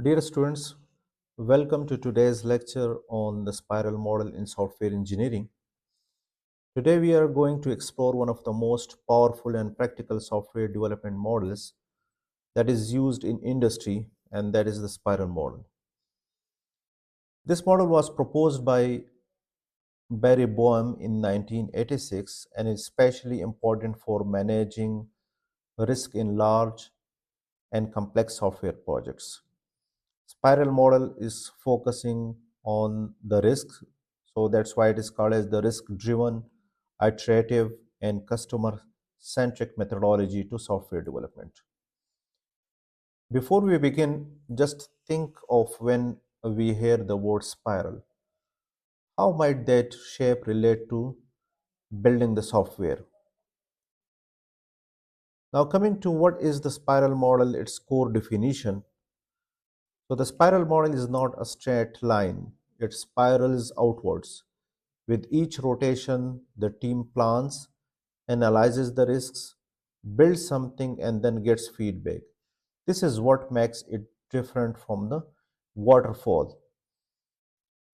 Dear students, welcome to today's lecture on the spiral model in software engineering. Today we are going to explore one of the most powerful and practical software development models that is used in industry, and that is the spiral model. This model was proposed by Barry Boehm in 1986 and is especially important for managing risk in large and complex software projects. Spiral model is focusing on the risk, so that's why it is called as the risk driven, iterative, and customer centric methodology to software development. Before we begin, just think of when we hear the word spiral, how might that shape relate to building the software? Now, coming to what is the spiral model, its core definition. So the spiral model is not a straight line, it spirals outwards. With each rotation, the team plans, analyzes the risks, builds something, and then gets feedback. This is what makes it different from the waterfall.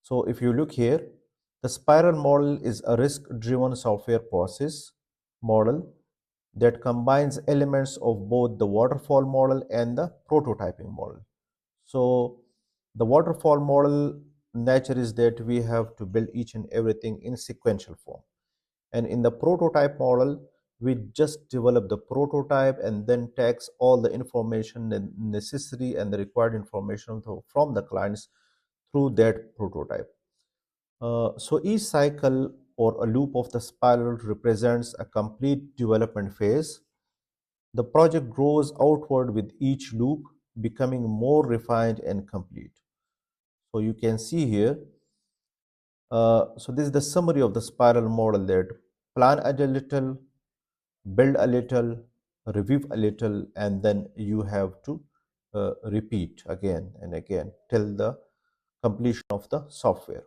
So if you look here, the spiral model is a risk-driven software process model that combines elements of both the waterfall model and the prototyping model. So the waterfall model nature is that we have to build each and everything in sequential form. And in the prototype model, we just develop the prototype and then takes all the information necessary and the required information from the clients through that prototype. So each cycle or a loop of the spiral represents a complete development phase. The project grows outward with each loop, becoming more refined and complete. So you can see here, so this is the summary of the spiral model: that plan a little, build a little, review a little, and then you have to repeat again and again till the completion of the software.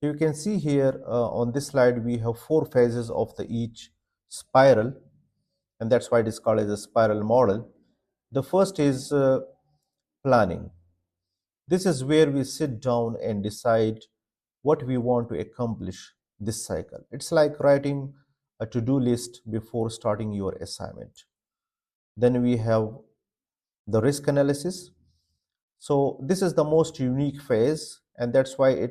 So you can see here on this slide we have four phases of the each spiral, and that's why it is called as a spiral model. The first is planning. This is where we sit down and decide what we want to accomplish this cycle. It's like writing a to-do list before starting your assignment. Then we have the risk analysis. So this is the most unique phase, and that's why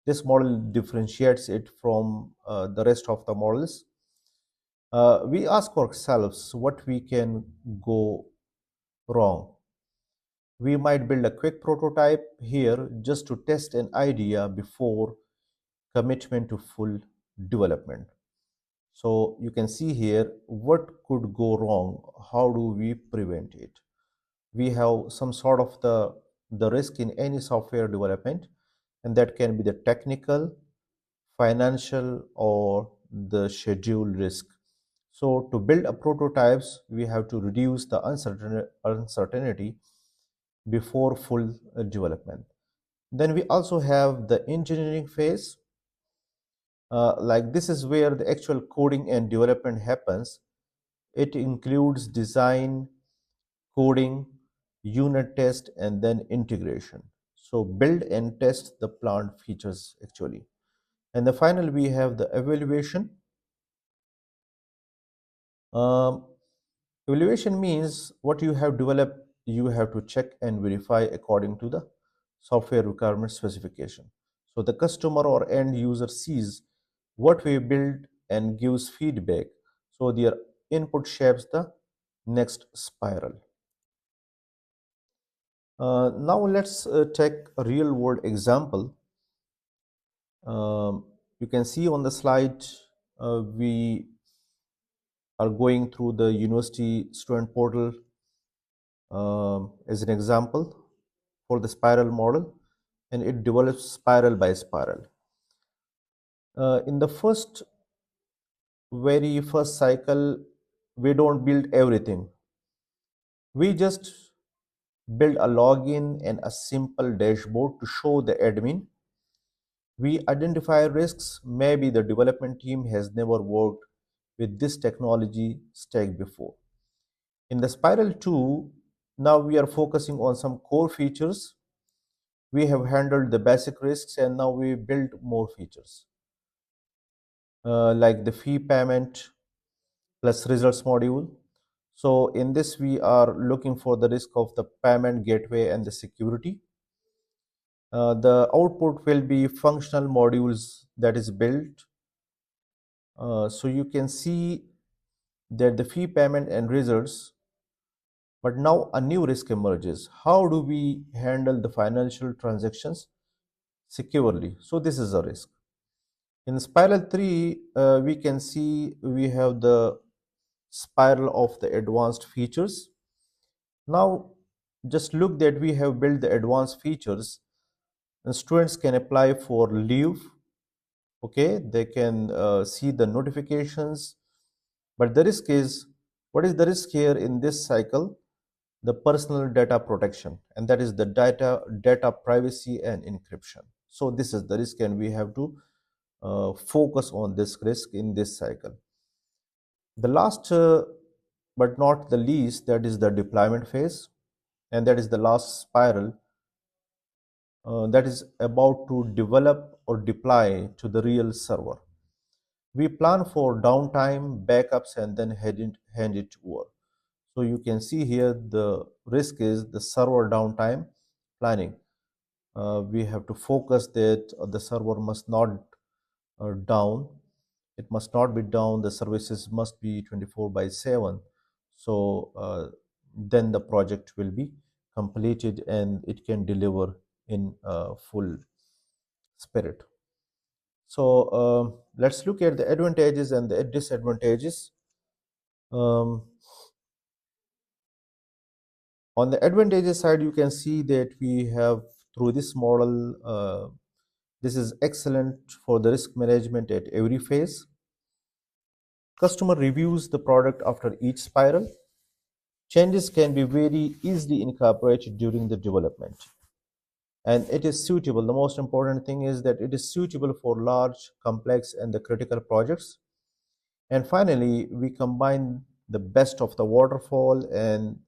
this model differentiates it from the rest of the models. We ask ourselves what we can go wrong. We might build a quick prototype here just to test an idea before commitment to full development. So you can see here what could go wrong, how do we prevent it. We have some sort of the risk in any software development, and that can be the technical, financial, or the schedule risk. So to build a prototypes, we have to reduce the uncertainty before full development. Then we also have the engineering phase. Like this is where the actual coding and development happens. It includes design, coding, unit test, and then integration. So build and test the plant features actually. And the final we have the evaluation. Um, Evaluation means what you have developed, you have to check and verify according to the software requirement specification. So the customer or end user sees what we build and gives feedback. So their input shapes the next spiral. Now let's take a real world example. You can see on the slide we are going through the university student portal as an example for the spiral model, and it develops spiral by spiral. In the very first cycle, we don't build everything. We just build a login and a simple dashboard to show the admin. We identify risks. Maybe the development team has never worked with this technology stack before. In the spiral 2, Now we are focusing on some core features. We have handled the basic risks and now we build more features, like the fee payment plus results module. So in this, we are looking for the risk of the payment gateway and the security. The output will be functional modules that is built. So you can see that the fee payment and results, but now a new risk emerges. How do we handle the financial transactions securely? So this is a risk. In spiral 3, we can see we have the spiral of the advanced features. Now just look that we have built the advanced features, and students can apply for leave. Okay, they can see the notifications, but the risk is, what is the risk here in this cycle? The personal data protection, and that is the data privacy and encryption. So this is the risk, and we have to focus on this risk in this cycle. The last but not the least, that is the deployment phase, and that is the last spiral that is about to develop or deploy to the real server. We plan for downtime, backups, and then hand it over. So you can see here the risk is the server downtime planning. We have to focus that the server must not down. It must not be down. The services must be 24/7. So then the project will be completed and it can deliver in full spirit. So let's look at the advantages and the disadvantages. Um, on the advantages side, you can see that we have through this model, this is excellent for the risk management at every phase. Customer reviews the product after each spiral. Changes can be very easily incorporated during the development. And it is suitable. The most important thing is that it is suitable for large, complex, and the critical projects. And finally, we combine the best of the waterfall and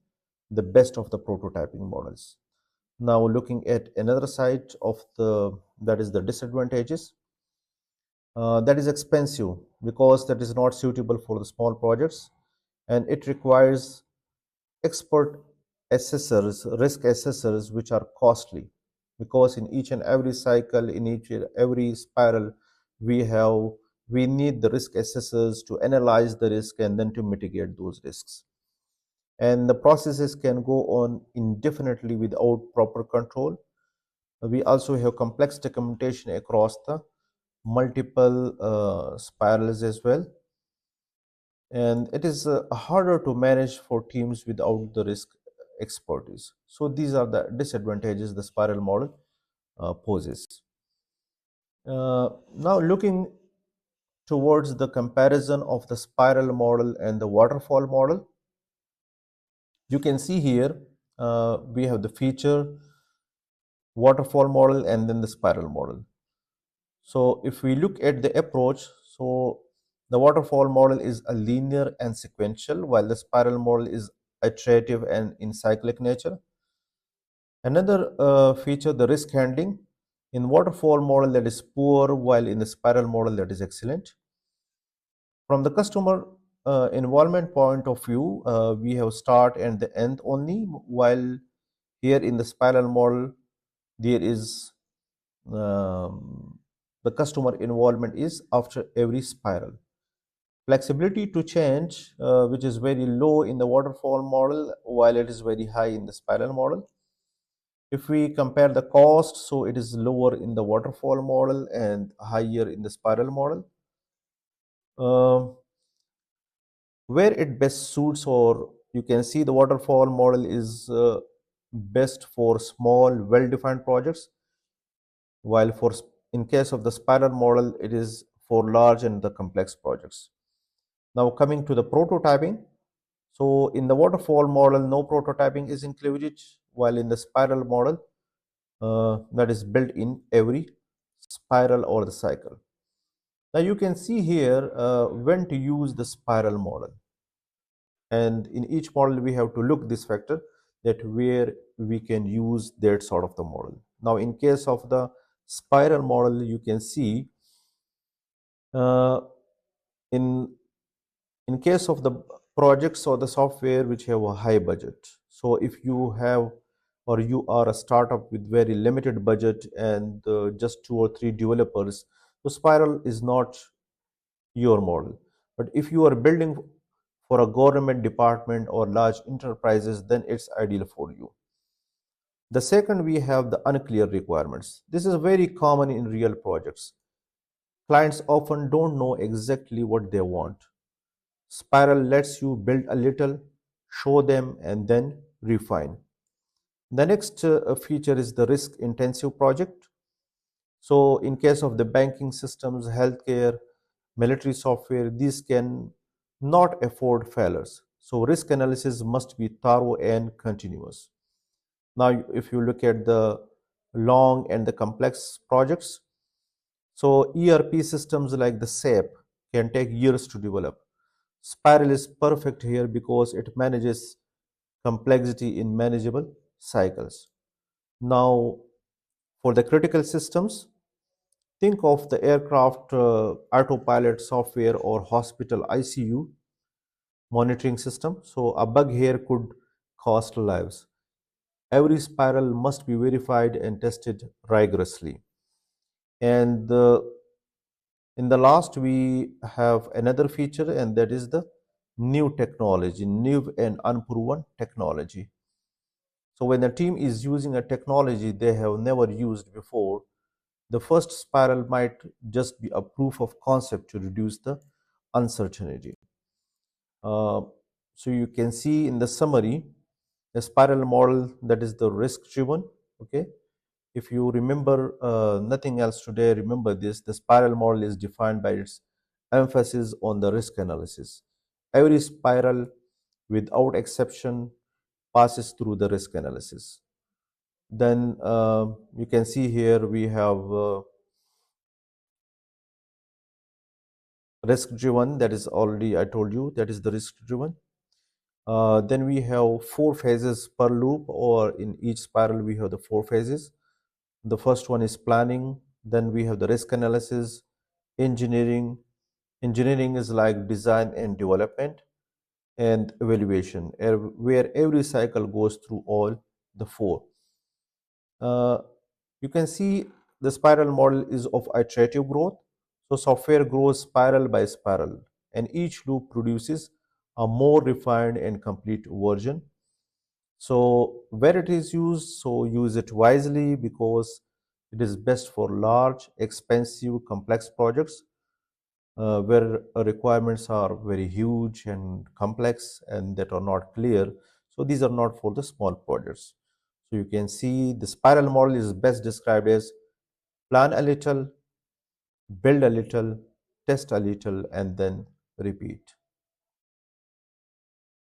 the best of the prototyping models. Now, looking at another side of the, that is the disadvantages. That is expensive because that is not suitable for the small projects, and it requires expert assessors, risk assessors, which are costly, because in each and every cycle, in each and every spiral, we need the risk assessors to analyze the risk and then to mitigate those risks. And the processes can go on indefinitely without proper control. We also have complex documentation across the multiple spirals as well, and it is harder to manage for teams without the risk expertise. So these are the disadvantages the spiral model poses. Now looking towards the comparison of the spiral model and the waterfall model, you can see here we have the feature, waterfall model, and then the spiral model. So if we look at the approach, so the waterfall model is a linear and sequential, while the spiral model is iterative and in cyclic nature. Another feature, the risk handling. In waterfall model, that is poor, while in the spiral model, that is excellent. From the customer involvement point of view, we have start and the end only, while here in the spiral model, there is the customer involvement is after every spiral. Flexibility to change, which is very low in the waterfall model, while it is very high in the spiral model. If we compare the cost, so it is lower in the waterfall model and higher in the spiral model. Where it best suits, or you can see the waterfall model is best for small, well-defined projects, while in case of the spiral model, it is for large and the complex projects. Now coming to the prototyping. So in the waterfall model, no prototyping is included, while in the spiral model, that is built in every spiral or the cycle. Now you can see here when to use the spiral model. And in each model, we have to look this factor. that where we can use that sort of the model. Now, in case of the spiral model, you can see uh, in in case of the projects or the software which have a high budget. So if you have or you are a startup with very limited budget and just two or three developers, so spiral is not your model. But if you are building for a government department or large enterprises, then it's ideal for you. The second, we have the unclear requirements. This is very common in real projects. Clients often don't know exactly what they want. Spiral lets you build a little, show them, and then refine. The next feature is the risk intensive project. So, in case of the banking systems, healthcare, military software, these can not afford failures. So, risk analysis must be thorough and continuous. Now, if you look at the long and the complex projects, so ERP systems like the SAP can take years to develop. Spiral is perfect here because it manages complexity in manageable cycles. Now, for the critical systems, think of the aircraft autopilot software or hospital ICU monitoring system. So, a bug here could cost lives. Every spiral must be verified and tested rigorously. And in the last, we have another feature, and that is the new technology, new and unproven technology. So, when a team is using a technology they have never used before, the first spiral might just be a proof of concept to reduce the uncertainty. Uh, so, you can see in the summary a spiral model that is the risk driven. Okay, if you remember nothing else today, remember this: the spiral model is defined by its emphasis on the risk analysis. Every spiral, without exception, passes through the risk analysis. Then you can see here we have risk driven, that is already I told you, that is the risk driven. Then we have four phases per loop, or in each spiral we have the four phases. The first one is planning, then we have the risk analysis, engineering. Engineering is like design and development, and evaluation, where every cycle goes through all the four. Uh, you can see the spiral model is of iterative growth. So software grows spiral by spiral, and each loop produces a more refined and complete version. So where it is used, so use it wisely because it is best for large, expensive, complex projects where requirements are very huge and complex and that are not clear. So these are not for the small projects. So you can see the spiral model is best described as plan a little, build a little, test a little, and then repeat.